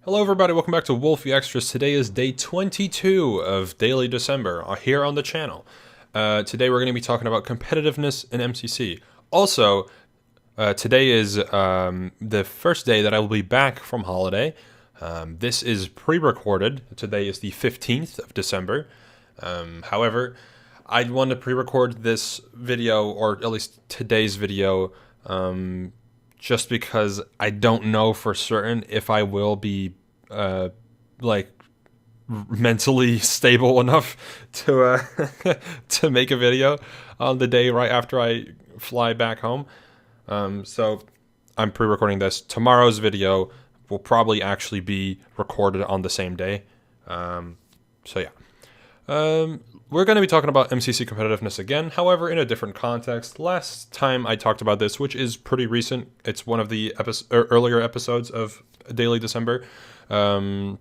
Hello everybody, welcome back to Wolfeei Extras. Today is day 22 of Daily December here on the channel. Today we're going to be talking about competitiveness in MCC. Also, today is the first day that I will be back from holiday. This is pre-recorded. Today is the 15th of December. However, I want to pre-record this video, or at least today's video, just because I don't know for certain if I will be mentally stable enough to to make a video on the day right after I fly back home. So I'm pre-recording this. Tomorrow's video will probably actually be recorded on the same day. So yeah. We're going to be talking about MCC competitiveness again, however, in a different context. Last time I talked about this, which is pretty recent. It's one of the earlier episodes of Daily December. I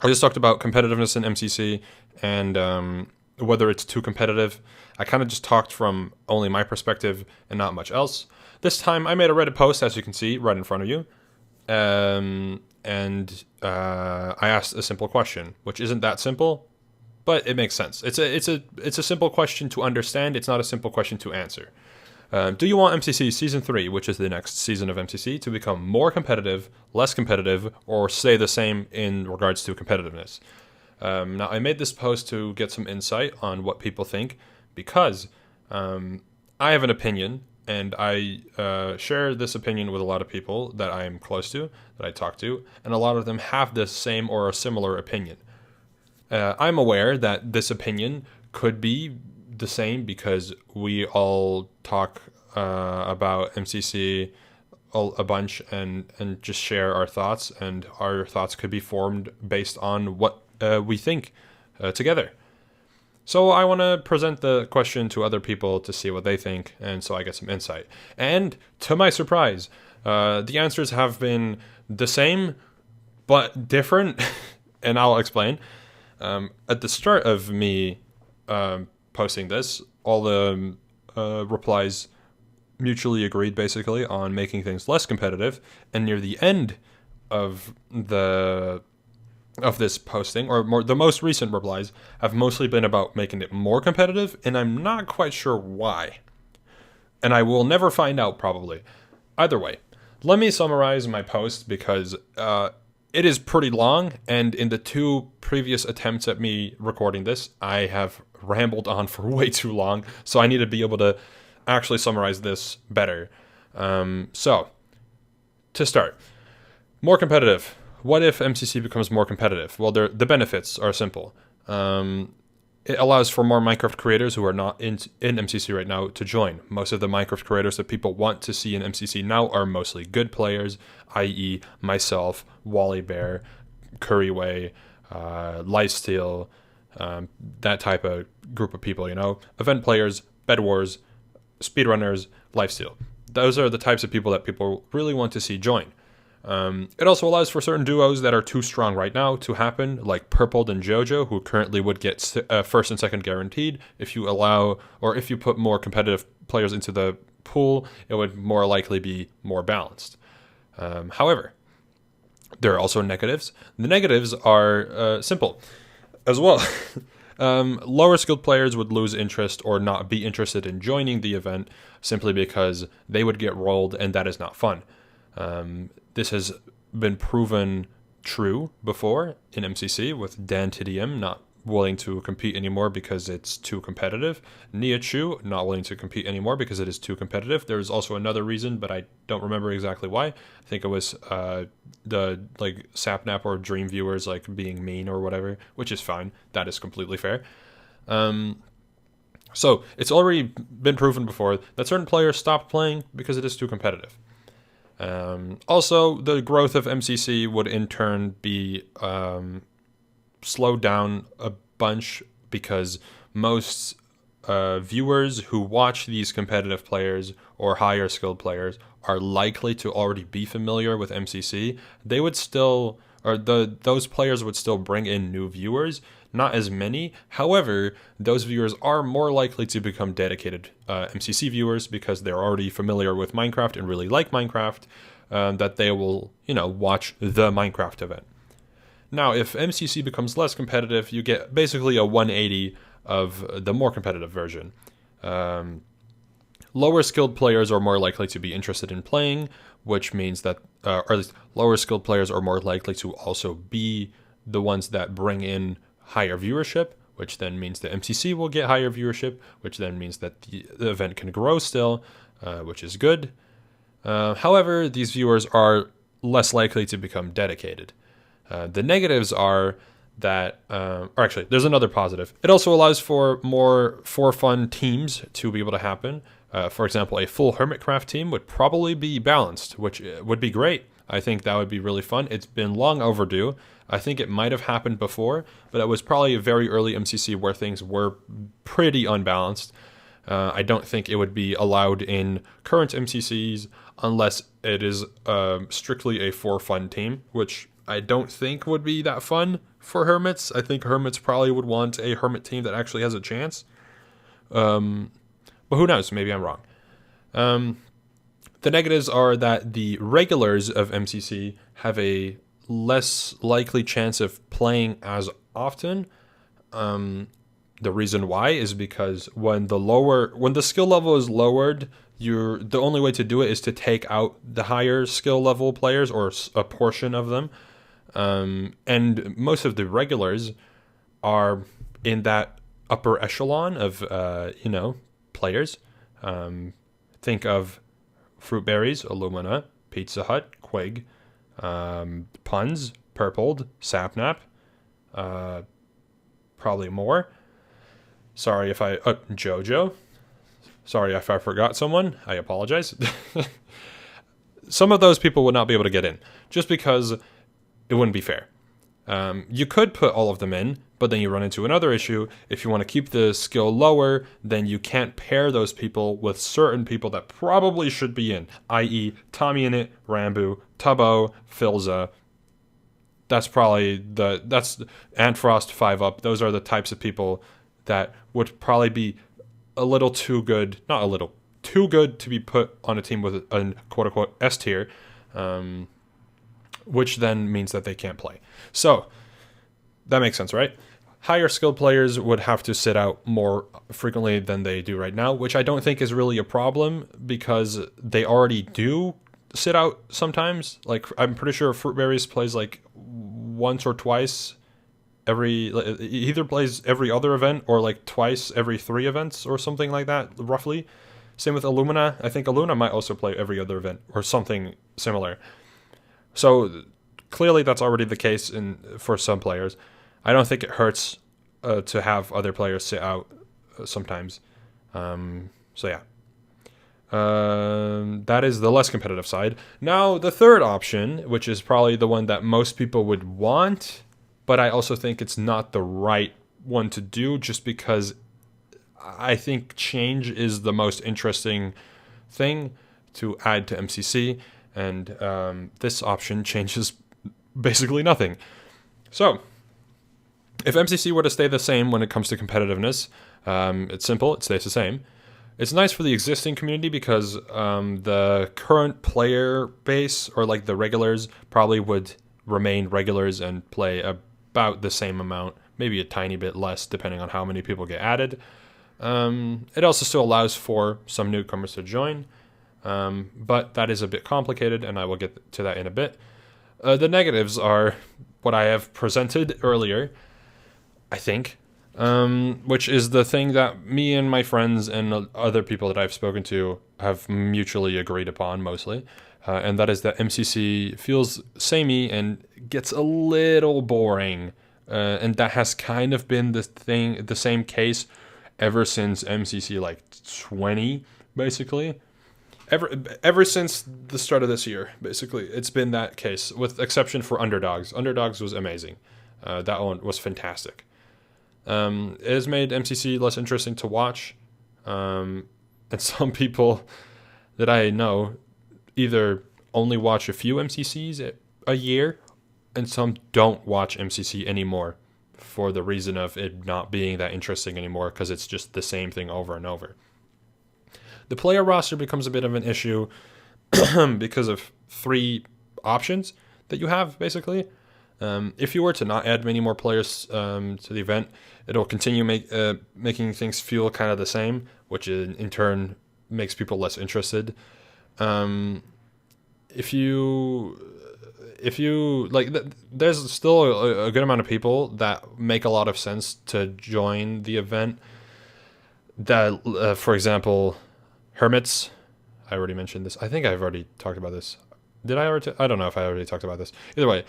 just talked about competitiveness in MCC and whether it's too competitive. I kind of just talked from only my perspective and not much else. This time I made a Reddit post, as you can see, right in front of you. I asked a simple question, which isn't that simple, but it makes sense. It's a simple question to understand. It's not a simple question to answer. Do you want MCC Season 3, which is the next season of MCC, to become more competitive, less competitive, or stay the same in regards to competitiveness? Now, I made this post to get some insight on what people think, because I have an opinion, and I share this opinion with a lot of people that I am close to, that I talk to, and a lot of them have the same or a similar opinion. I'm aware that this opinion could be the same because we all talk about MCC a bunch and just share our thoughts, and our thoughts could be formed based on what we think together. So I want to present the question to other people to see what they think, and so I get some insight. And to my surprise, the answers have been the same but different, and I'll explain. At the start of me posting this, all the replies mutually agreed basically on making things less competitive, and near the end of this posting, or the most recent replies, have mostly been about making it more competitive, and I'm not quite sure why. And I will never find out, probably. Either way, let me summarize my post, because it is pretty long, and in the two previous attempts at me recording this, I have rambled on for way too long, so I need to be able to actually summarize this better. So, to start, more competitive. What if MCC becomes more competitive? Well, the benefits are simple. It allows for more Minecraft creators who are not in MCC right now to join. Most of the Minecraft creators that people want to see in MCC now are mostly good players, i.e. myself, Wally Bear, Curryway, Lifesteal, that type of group of people, Event players, Bed Wars, speedrunners, Lifesteal. Those are the types of people that people really want to see join. It also allows for certain duos that are too strong right now to happen, like Purpled and JoJo, who currently would get first and second guaranteed. If you allow, or if you put more competitive players into the pool, it would more likely be more balanced. However, there are also negatives. The negatives are simple as well. Lower skilled players would lose interest or not be interested in joining the event simply because they would get rolled, and that is not fun. This has been proven true before in MCC, with Dan TDM not willing to compete anymore because it's too competitive. Nia Chu not willing to compete anymore because it is too competitive. There's also another reason, but I don't remember exactly why. I think it was the Sapnap or Dream viewers being mean or whatever, which is fine. That is completely fair. So it's already been proven before that certain players stopped playing because it is too competitive. Also, the growth of MCC would in turn be slowed down a bunch because most viewers who watch these competitive players or higher skilled players are likely to already be familiar with MCC. They would still, or those players would still bring in new viewers, not as many. However, those viewers are more likely to become dedicated MCC viewers because they're already familiar with Minecraft and really like Minecraft, that they will, watch the Minecraft event. Now, if MCC becomes less competitive, you get basically a 180 of the more competitive version. Lower skilled players are more likely to be interested in playing, which means that, or at least lower skilled players are more likely to also be the ones that bring in higher viewership, which then means that MCC will get higher viewership, which then means that the event can grow still, which is good. However, these viewers are less likely to become dedicated. The negatives are that, or actually, there's another positive. It also allows for more for-fun teams to be able to happen. For example, a full Hermitcraft team would probably be balanced, which would be great. I think that would be really fun. It's been long overdue. I think it might have happened before, but it was probably a very early MCC where things were pretty unbalanced. I don't think it would be allowed in current MCCs unless it is strictly a for-fun team, which I don't think would be that fun for Hermits. I think Hermits probably would want a Hermit team that actually has a chance. But who knows? Maybe I'm wrong. The negatives are that the regulars of MCC have a less likely chance of playing as often. The reason why is because when the skill level is lowered, the only way to do it is to take out the higher skill level players or a portion of them. And most of the regulars are in that upper echelon of players. Think of Fruit Berries, Illumina, Pizza Hut, Quig, Puns, Purpled, Sapnap, probably more. Sorry if Jojo. Sorry if I forgot someone. I apologize. Some of those people would not be able to get in, just because it wouldn't be fair. You could put all of them in, but then you run into another issue. If you want to keep the skill lower, then you can't pair those people with certain people that probably should be in, i.e. Tommy Innit, Rambu, Tubbo, Filza. That's Antfrost, 5-up. Those are the types of people that would probably be a little too good, not a little, too good to be put on a team with a quote-unquote S tier, which then means that they can't play. So, that makes sense, right? Higher skilled players would have to sit out more frequently than they do right now, which I don't think is really a problem because they already do sit out sometimes. Like, I'm pretty sure Fruit Berries plays like once or twice either plays every other event or like twice every 3 events or something like that, roughly. Same with Illumina. I think Illumina might also play every other event or something similar. So clearly that's already the case for some players. I don't think it hurts to have other players sit out sometimes. So yeah. That is the less competitive side. Now, the third option, which is probably the one that most people would want, but I also think it's not the right one to do just because I think change is the most interesting thing to add to MCC, and this option changes basically nothing. So, if MCC were to stay the same when it comes to competitiveness, it's simple, it stays the same. It's nice for the existing community because the current player base, or like the regulars, probably would remain regulars and play about the same amount, maybe a tiny bit less depending on how many people get added. It also still allows for some newcomers to join, but that is a bit complicated, and I will get to that in a bit. The negatives are what I have presented earlier, I think, which is the thing that me and my friends and other people that I've spoken to have mutually agreed upon mostly, and that is that MCC feels samey and gets a little boring, and that has kind of been the same case ever since MCC like 20, basically. Ever since the start of this year, basically, it's been that case, with exception for Underdogs. Underdogs was amazing. That one was fantastic. It has made MCC less interesting to watch, and some people that I know either only watch a few MCCs a year, and some don't watch MCC anymore for the reason of it not being that interesting anymore because it's just the same thing over and over. The player roster becomes a bit of an issue because of 3 options that you have, basically. If you were to not add many more players to the event, it'll continue making things feel kind of the same, which in turn makes people less interested. Um, if you like, there's still a good amount of people that make a lot of sense to join the event. That, for example, hermits. I already mentioned this. I think I've already talked about this. Did I already? I don't know if I already talked about this. Either way,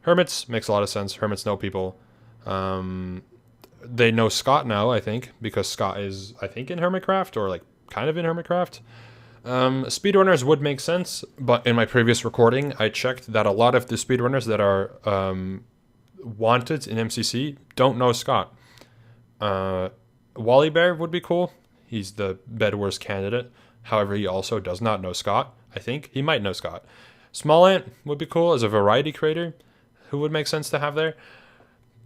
hermits makes a lot of sense. Hermits know people. They know Scott now, I think, because Scott is, I think, in Hermitcraft, or like kind of in Hermitcraft. Speedrunners would make sense, but in my previous recording, I checked that a lot of the speedrunners that are wanted in MCC don't know Scott. Wally Bear would be cool. He's the Bedwars candidate. However, he also does not know Scott. I think he might know Scott. Small Ant would be cool as a variety creator, who would make sense to have there.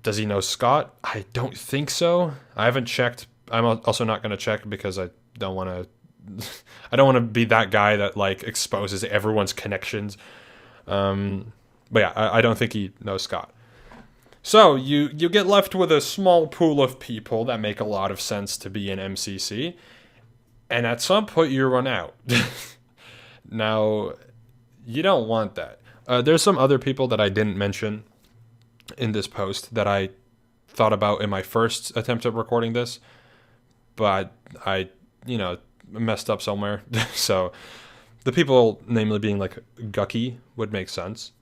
Does he know Scott? I don't think so. I haven't checked. I'm also not going to check because I don't want to. I don't want to be that guy that like exposes everyone's connections. But yeah, I don't think he knows Scott. So you get left with a small pool of people that make a lot of sense to be in MCC, and at some point you run out. Now, you don't want that. There's some other people that I didn't mention in this post that I thought about in my first attempt at recording this, but I messed up somewhere. So the people, namely being like Gucky, would make sense.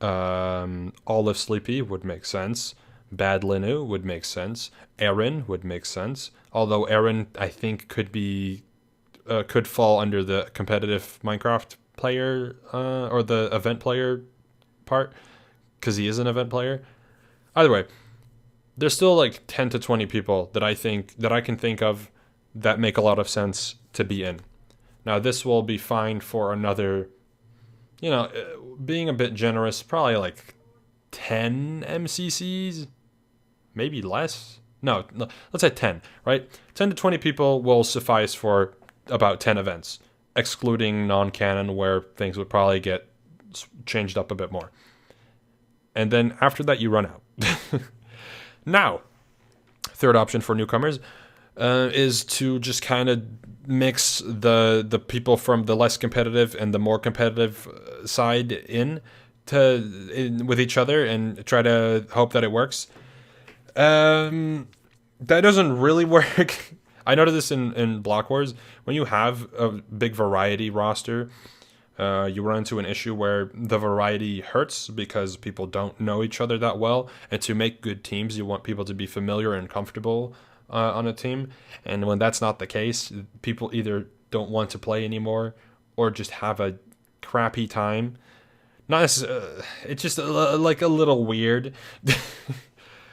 Olive Sleepy would make sense. Bad Linu would make sense. Aaron would make sense. Although Aaron, I think, could fall under the competitive Minecraft player or the event player part, because he is an event player. Either way, there's still like 10 to 20 people that I can think of that make a lot of sense to be in. Now, this will be fine for another, being a bit generous, probably like 10 MCCs, maybe less. No, let's say 10, right? 10 to 20 people will suffice for about 10 events, excluding non-canon where things would probably get changed up a bit more. And then after that, you run out. Now, third option for newcomers is to just kind of mix the people from the less competitive and the more competitive side with each other and try to hope that it works. That doesn't really work. I noticed this in Block Wars. When you have a big variety roster, you run into an issue where the variety hurts because people don't know each other that well. And to make good teams, you want people to be familiar and comfortable on a team. And when that's not the case, people either don't want to play anymore or just have a crappy time. It's just like a little weird.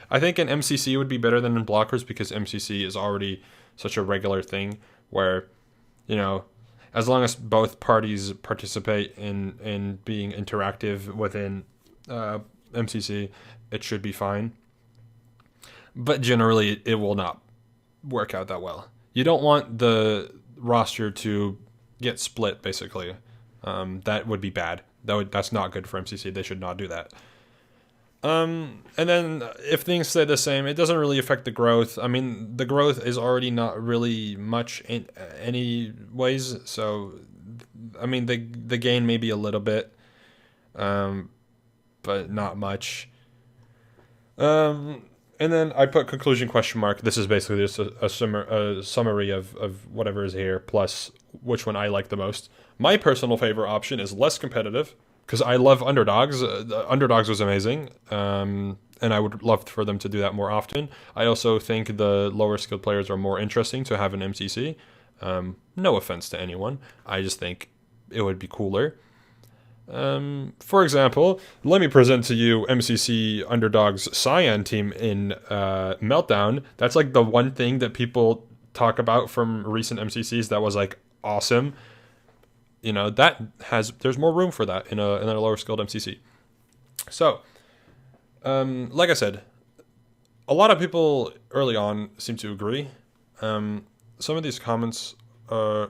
I think in MCC would be better than in Blockers because MCC is already such a regular thing where, as long as both parties participate in being interactive within MCC, it should be fine. But generally, it will not work out that well. You don't want the roster to get split, basically. That would be bad. That's not good for MCC. They should not do that. And then if things stay the same, it doesn't really affect the growth. I mean, the growth is already not really much in any ways. So, I mean, the gain may be a little bit, but not much. And then I put conclusion question mark. This is basically just a summary of whatever is here, plus which one I like the most. My personal favorite option is less competitive, because I love underdogs. Underdogs was amazing, and I would love for them to do that more often. I also think the lower skilled players are more interesting to have in MCC. No offense to anyone. I just think it would be cooler. For example, let me present to you MCC Underdogs Cyan team in Meltdown. That's like the one thing that people talk about from recent MCCs that was like awesome. There's more room for that in a lower skilled MCC. So, like I said, a lot of people early on seem to agree. Some of these comments,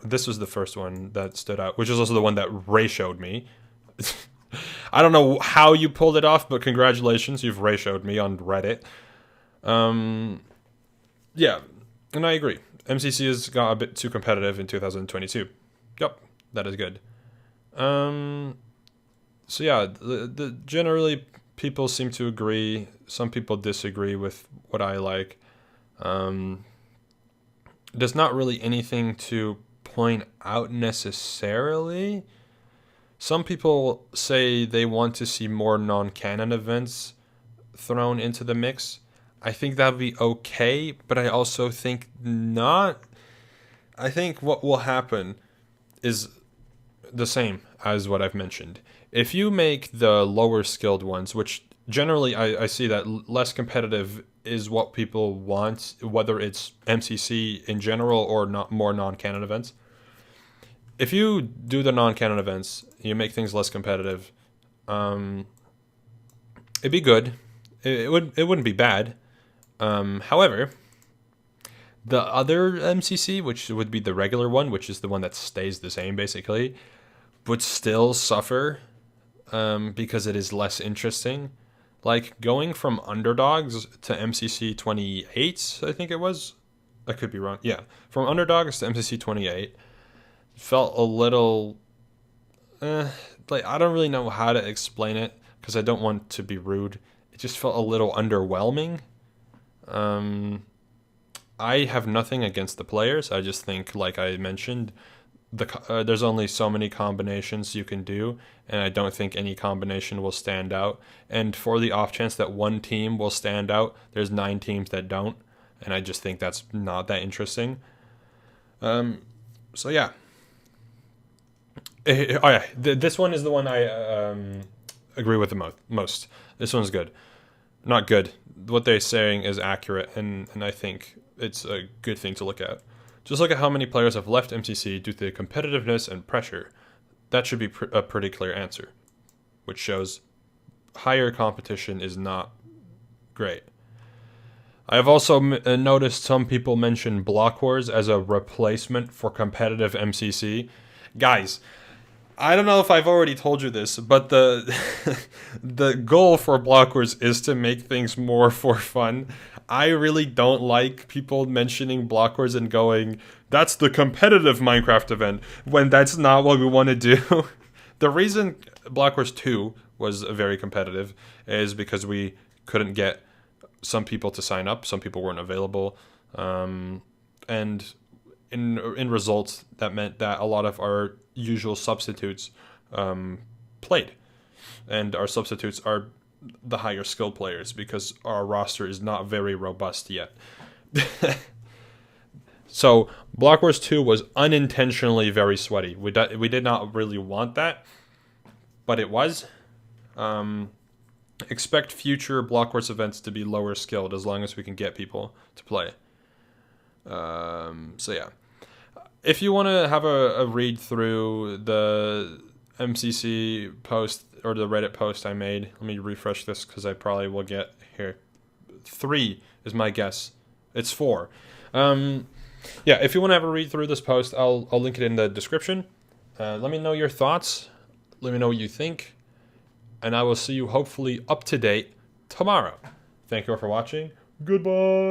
this was the first one that stood out, which is also the one that Ray showed me. I don't know how you pulled it off, but congratulations. You've ratioed me on Reddit. Yeah, and I agree. MCC has got a bit too competitive in 2022. Yep, that is good. So yeah, generally people seem to agree. Some people disagree with what I like. There's not really anything to point out necessarily. Some people say they want to see more non-canon events thrown into the mix. I think that would be okay, but I also think not. I think what will happen is the same as what I've mentioned. If you make the lower skilled ones, which generally I see that less competitive is what people want, whether it's MCC in general or not more non-canon events. If you do the non-canon events, you make things less competitive. It'd be good. It wouldn't be bad. However, the other MCC, which would be the regular one, which is the one that stays the same basically, would still suffer because it is less interesting. Like going from underdogs to MCC 28, I think it was. I could be wrong. Yeah, from underdogs to MCC 28 felt a little. Like I don't really know how to explain it because I don't want to be rude. It just felt a little underwhelming. I have nothing against the players. I just think, like I mentioned, there's only so many combinations you can do, and I don't think any combination will stand out. And for the off chance that one team will stand out, there's 9 teams that don't, and I just think that's not that interesting. So yeah. Oh yeah, this one is the one I agree with the most. This one's good. Not good. What they're saying is accurate, and I think it's a good thing to look at. Just look at how many players have left MCC due to competitiveness and pressure. That should be a pretty clear answer, which shows higher competition is not great. I have also noticed some people mention Block Wars as a replacement for competitive MCC. Guys, I don't know if I've already told you this, but the the goal for Block Wars is to make things more for fun. I really don't like people mentioning Block Wars and going, that's the competitive Minecraft event, when that's not what we want to do. The reason Block Wars 2 was very competitive is because we couldn't get some people to sign up. Some people weren't available. And in results, that meant that a lot of our usual substitutes played. And our substitutes are the higher skilled players because our roster is not very robust yet. So Block Wars 2 was unintentionally very sweaty. We did not really want that, but it was. Expect future Block Wars events to be lower skilled as long as we can get people to play. So yeah. If you want to have a read through the MCC post or the Reddit post I made, let me refresh this because I probably will get here. 3 is my guess. It's 4. Yeah, if you want to have a read through this post, I'll link it in the description. Let me know your thoughts. Let me know what you think. And I will see you hopefully up to date tomorrow. Thank you all for watching. Goodbye.